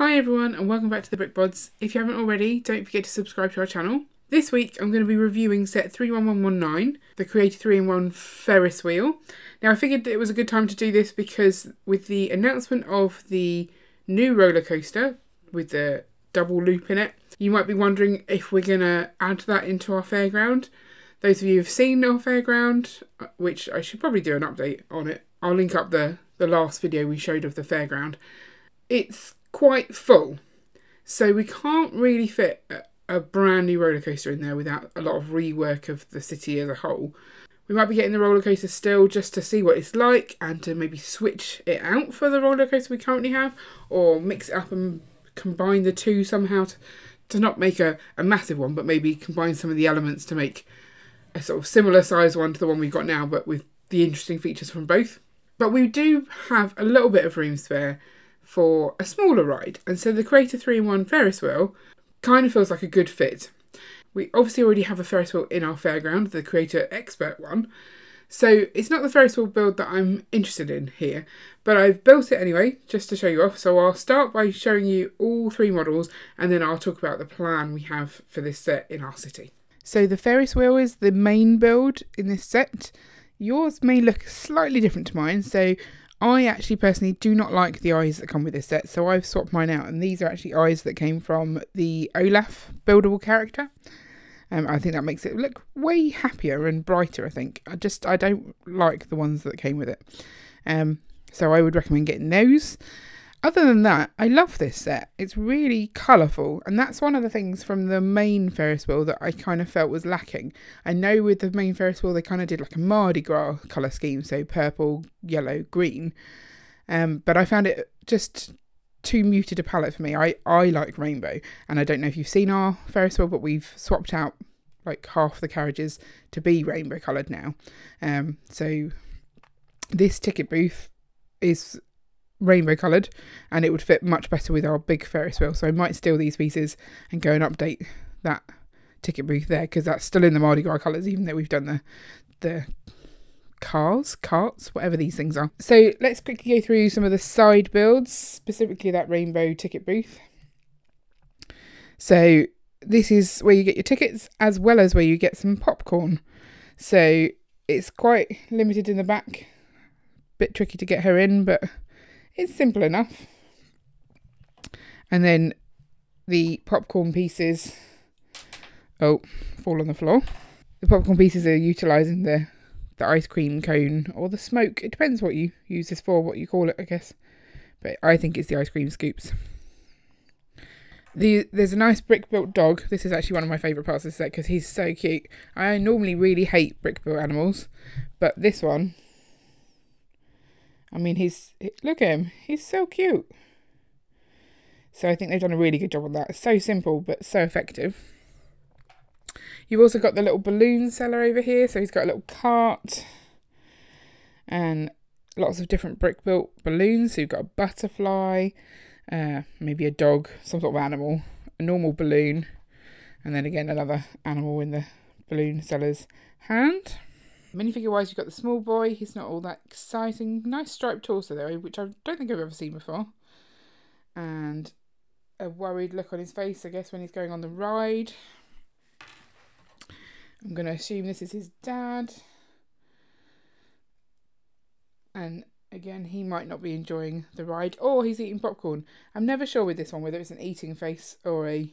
Hi everyone and welcome back to the Brick Bods. If you haven't already, don't forget to subscribe to our channel. This week I'm going to be reviewing set 31119, the Creator 3-in-1 Ferris Wheel. Now I figured it was a good time to do this because with the announcement of the new roller coaster with the double loop in it, you might be wondering if we're going to add that into our fairground. Those of you who've seen our fairground, which I should probably do an update on it, I'll link up the last video we showed of the fairground. It's quite full, so we can't really fit a brand new roller coaster in there without a lot of rework of the city as a whole. We might be getting the roller coaster still just to see what it's like and to maybe switch it out for the roller coaster we currently have, or mix it up and combine the two somehow to not make a massive one, but maybe combine some of the elements to make a sort of similar size one to the one we've got now, but with the interesting features from both. But we do have a little bit of room spare for a smaller ride, and so the Creator 3-in-1 Ferris Wheel kind of feels like a good fit. We obviously already have a Ferris wheel in our fairground, the Creator Expert one, so it's not the Ferris wheel build that I'm interested in here, but I've built it anyway just to show you off. So I'll start by showing you all three models and then I'll talk about the plan we have for this set in our city. So the Ferris wheel is the main build in this set. Yours may look slightly different to mine, so I actually personally do not like the eyes that come with this set, so I've swapped mine out, and these are actually eyes that came from the Olaf buildable character. I think that makes it look way happier and brighter, I think. I don't like the ones that came with it. So I would recommend getting those. Other than that, I love this set. It's really colourful, and that's one of the things from the main Ferris wheel that I kind of felt was lacking. I know with the main Ferris wheel they kind of did like a Mardi Gras colour scheme, so purple, yellow, green. But I found it just too muted a palette for me. I like rainbow, and I don't know if you've seen our Ferris wheel, but we've swapped out like half the carriages to be rainbow coloured now. So this ticket booth is rainbow coloured and it would fit much better with our big Ferris wheel, so I might steal these pieces and go and update that ticket booth there, because that's still in the Mardi Gras colours even though we've done the carts, whatever these things are. So let's quickly go through some of the side builds, specifically that rainbow ticket booth. So this is where you get your tickets as well as where you get some popcorn, so it's quite limited in the back, bit tricky to get her in, but it's simple enough. And then the popcorn pieces, fall on the floor. The popcorn pieces are utilising the ice cream cone or the smoke. It depends what you use this for, what you call it, I guess. But I think it's the ice cream scoops. There's a nice brick-built dog. This is actually one of my favourite parts of the set because he's so cute. I normally really hate brick-built animals, but this one, I mean, look at him. He's so cute. So I think they've done a really good job on that. It's so simple, but so effective. You've also got the little balloon seller over here. So he's got a little cart and lots of different brick-built balloons. So you've got a butterfly, maybe a dog, some sort of animal, a normal balloon, and then again another animal in the balloon seller's hand. Minifigure wise, you've got the small boy. He's not all that exciting. Nice striped torso though, which I don't think I've ever seen before. And a worried look on his face, I guess, when he's going on the ride. I'm going to assume this is his dad. And again, he might not be enjoying the ride, or he's eating popcorn. I'm never sure with this one whether it's an eating face or a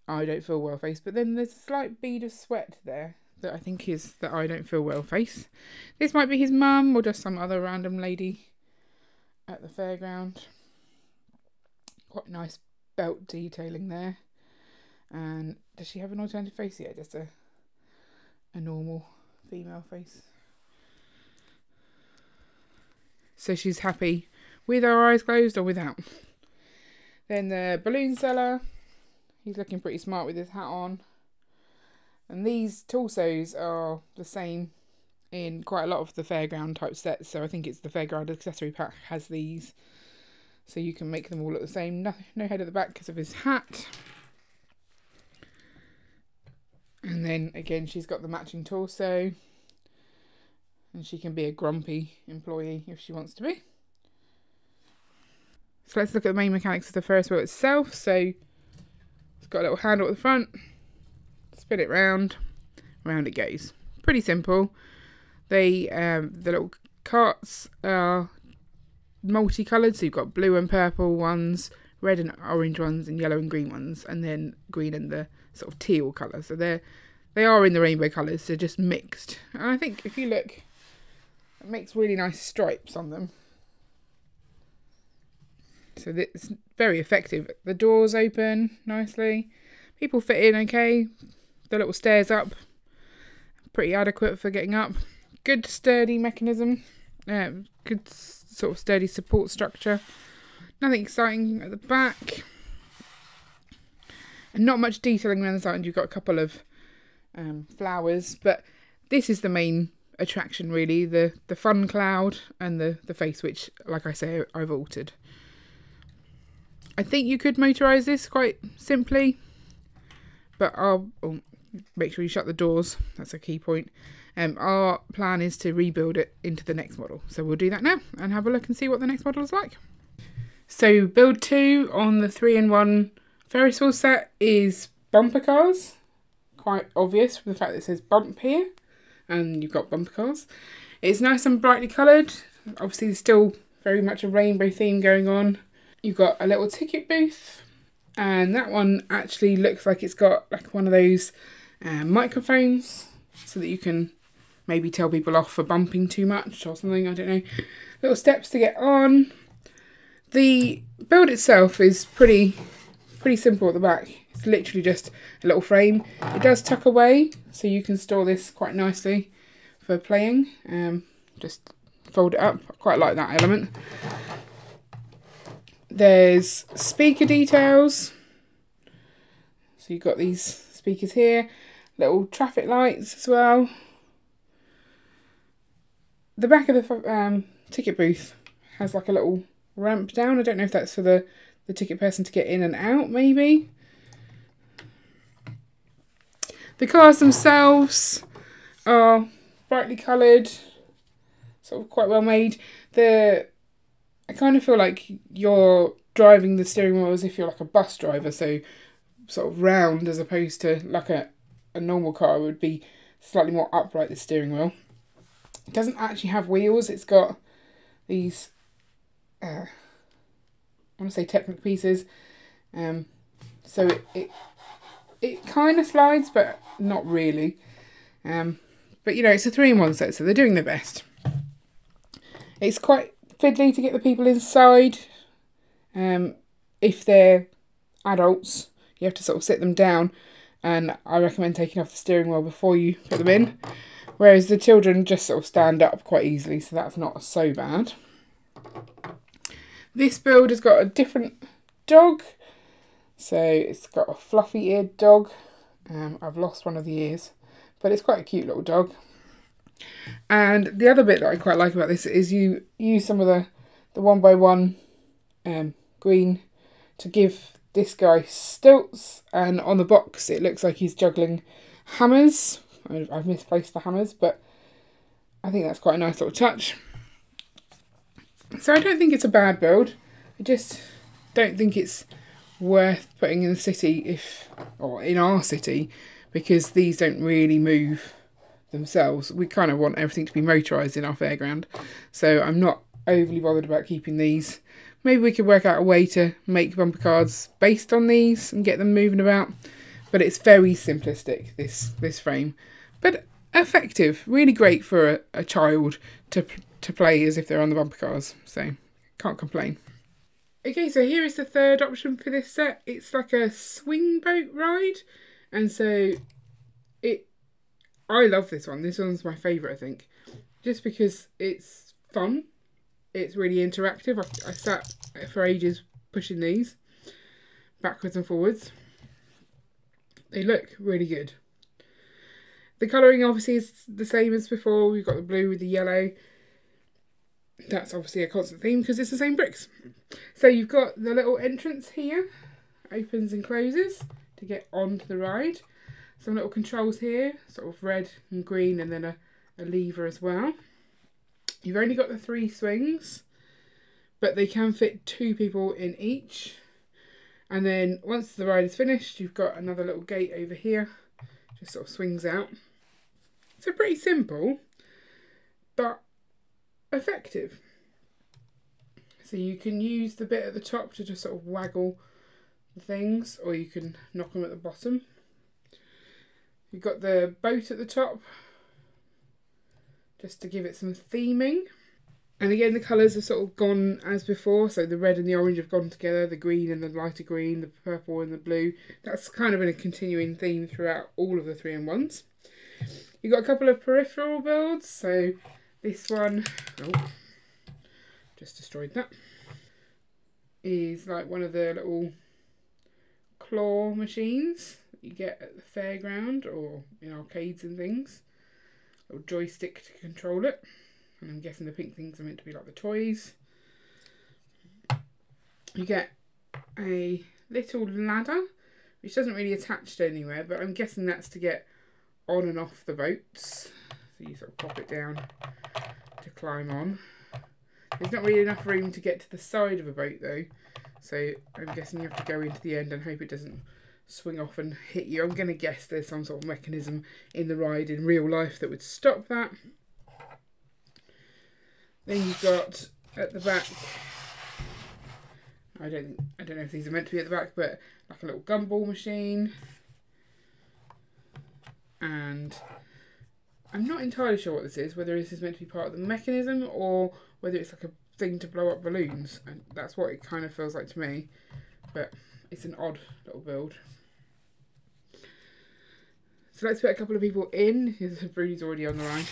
I don't feel well face, but then there's a slight bead of sweat there that I think is the I don't feel well face. This might be his mum or just some other random lady at the fairground. Quite nice belt detailing there. And does she have an alternative face? Yeah, just a normal female face. So she's happy with her eyes closed or without. Then the balloon seller, he's looking pretty smart with his hat on. And these torsos are the same in quite a lot of the fairground type sets. So I think it's the fairground accessory pack has these. So you can make them all look the same. No head at the back because of his hat. And then again, she's got the matching torso. And she can be a grumpy employee if she wants to be. So let's look at the main mechanics of the Ferris wheel itself. So it's got a little handle at the front, spin it round it goes. Pretty simple. The little carts are multicoloured, so you've got blue and purple ones, red and orange ones, and yellow and green ones, and then green and the sort of teal colour. So they are in the rainbow colours, they're just mixed. And I think if you look, it makes really nice stripes on them. So it's very effective. The doors open nicely. People fit in okay. The little stairs up, pretty adequate for getting up. Good sturdy mechanism. Good sort of sturdy support structure. Nothing exciting at the back. And not much detailing around the side. You've got a couple of flowers, but this is the main attraction really. The fun cloud and the face, which, like I say, I've altered. I think you could motorise this quite simply, but make sure you shut the doors. That's a key point. Our plan is to rebuild it into the next model. So we'll do that now and have a look and see what the next model is like. So build 2 on the 3-in-1 Ferris wheel set is bumper cars. Quite obvious from the fact that it says bump here and you've got bumper cars. It's nice and brightly coloured. Obviously there's still very much a rainbow theme going on. You've got a little ticket booth, and that one actually looks like it's got like one of those microphones so that you can maybe tell people off for bumping too much or something, I don't know. Little steps to get on. The build itself is pretty simple at the back. It's literally just a little frame. It does tuck away, so you can store this quite nicely for playing. Just fold it up. I quite like that element. There's speaker details. So you've got these speakers here. Little traffic lights as well. The back of the ticket booth has like a little ramp down. I don't know if that's for the ticket person to get in and out, maybe. The cars themselves are brightly coloured, sort of quite well made. I kind of feel like you're driving the steering wheel as if you're like a bus driver, so sort of round as opposed to like a normal car would be slightly more upright, the steering wheel. It doesn't actually have wheels, it's got these, I want to say Technic pieces, so it kind of slides, but not really. But you know, it's a 3-in-1 set, so they're doing their best. It's quite fiddly to get the people inside. If they're adults, you have to sort of sit them down, and I recommend taking off the steering wheel before you put them in, whereas the children just sort of stand up quite easily, so that's not so bad. This build has got a different dog, so it's got a fluffy eared dog. I've lost one of the ears, but it's quite a cute little dog. And the other bit that I quite like about this is you use some of the 1x1 green to give this guy stilts, and on the box it looks like he's juggling hammers. I've misplaced the hammers, but I think that's quite a nice little touch. So I don't think it's a bad build. I just don't think it's worth putting in the city or in our city, because these don't really move themselves. We kind of want everything to be motorised in our fairground, so I'm not overly bothered about keeping these. Maybe we could work out a way to make bumper cars based on these and get them moving about, but it's very simplistic, this frame, but effective. Really great for a child to play as if they're on the bumper cars, so can't complain. Okay, so here is the third option for this set. It's like a swing boat ride, and so I love this one. This one's my favourite, I think, just because it's fun. It's really interactive. I sat for ages pushing these backwards and forwards. They look really good. The colouring obviously is the same as before. We've got the blue with the yellow. That's obviously a constant theme because it's the same bricks. So you've got the little entrance here, opens and closes to get onto the ride. Some little controls here, sort of red and green, and then a lever as well. You've only got the 3 swings, but they can fit 2 people in each. And then once the ride is finished, you've got another little gate over here, just sort of swings out. So pretty simple, but effective. So you can use the bit at the top to just sort of waggle the things, or you can knock them at the bottom. You've got the boat at the top, just to give it some theming. And again, the colours have sort of gone as before, so the red and the orange have gone together, the green and the lighter green, the purple and the blue. That's kind of been a continuing theme throughout all of the 3-in-1s. You've got a couple of peripheral builds, so this one, oh, just destroyed that, is like one of the little claw machines that you get at the fairground or in arcades and things. A little joystick to control it. And I'm guessing the pink things are meant to be like the toys. You get a little ladder, which doesn't really attach to anywhere, but I'm guessing that's to get on and off the boats. So you sort of pop it down to climb on. There's not really enough room to get to the side of a boat though, so I'm guessing you have to go into the end and hope it doesn't swing off and hit you. I'm going to guess there's some sort of mechanism in the ride in real life that would stop that. Then you've got at the back, I don't know if these are meant to be at the back, but like a little gumball machine. And I'm not entirely sure what this is, whether this is meant to be part of the mechanism or whether it's like a thing to blow up balloons. And that's what it kind of feels like to me, but it's an odd little build. So let's put a couple of people in. Brody's already on the ride.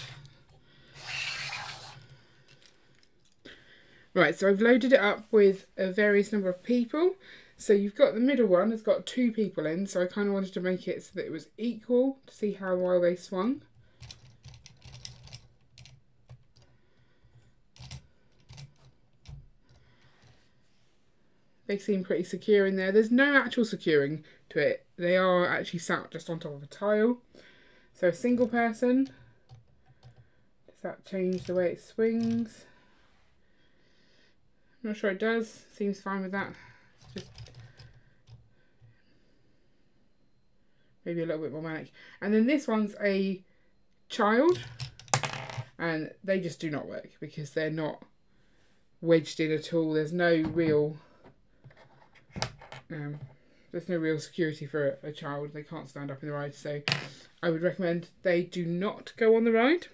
Right, so I've loaded it up with a various number of people. So you've got the middle one has got 2 people in, so I kind of wanted to make it so that it was equal to see how well they swung. They seem pretty secure in there. There's no actual securing to it. They are actually sat just on top of a tile. So a single person, does that change the way it swings? I'm not sure it does. Seems fine with that. It's just maybe a little bit more manic. And then this one's a child, and they just do not work because they're not wedged in at all. There's no real security for a child. They can't stand up in the ride, so I would recommend they do not go on the ride.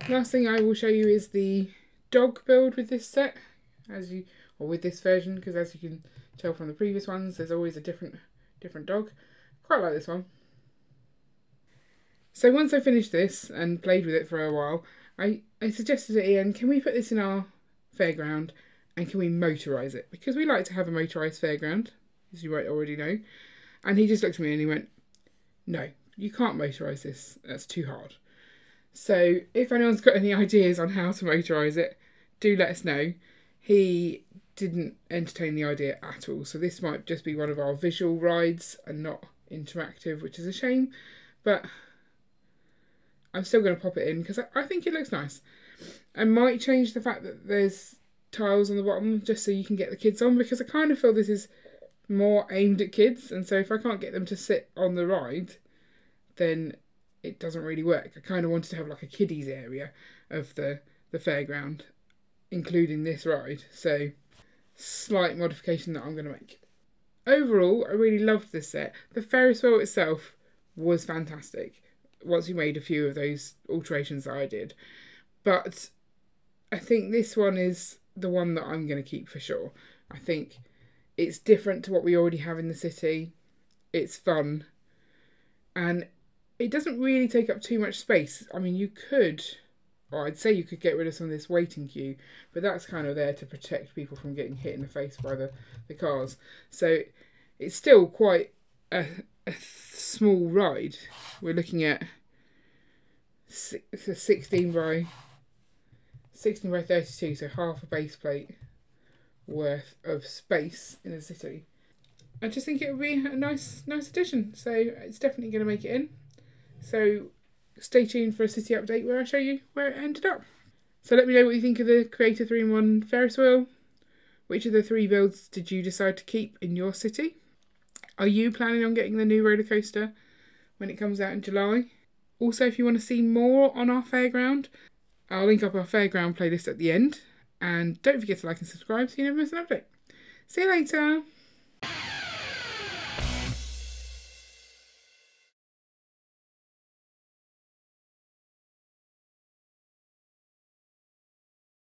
Last thing I will show you is the dog build with this set, or with this version, because as you can tell from the previous ones, there's always a different dog. Quite like this one. So once I finished this and played with it for a while, I suggested to Ian, can we put this in our fairground and can we motorise it? Because we like to have a motorised fairground, as you might already know. And he just looked at me and he went, no, you can't motorise this, that's too hard. So if anyone's got any ideas on how to motorise it, do let us know. He didn't entertain the idea at all, so this might just be one of our visual rides and not interactive, which is a shame, but I'm still going to pop it in because I think it looks nice. I might change the fact that there's tiles on the bottom just so you can get the kids on, because I kind of feel this is more aimed at kids, and so if I can't get them to sit on the ride, then it doesn't really work. I kind of wanted to have like a kiddies area of the fairground, including this ride, so slight modification that I'm going to make. Overall, I really loved this set. The Ferris wheel itself was fantastic once you made a few of those alterations that I did, but I think this one is the one that I'm going to keep for sure. I think it's different to what we already have in the city, it's fun, and it doesn't really take up too much space. I mean, you could, or I'd say you could get rid of some of this waiting queue, but that's kind of there to protect people from getting hit in the face by the cars. So it's still quite a small ride. We're looking at 16 by 32, so half a base plate worth of space in the city. I just think it would be a nice addition, so it's definitely going to make it in. So stay tuned for a city update where I show you where it ended up. So let me know what you think of the Creator 3-in-1 Ferris wheel, Which of the 3 builds did you decide to keep in your city? Are you planning on getting the new roller coaster when it comes out in July? Also, if you want to see more on our fairground, I'll link up our fairground playlist at the end. And don't forget to like and subscribe so you never miss an update. See you later!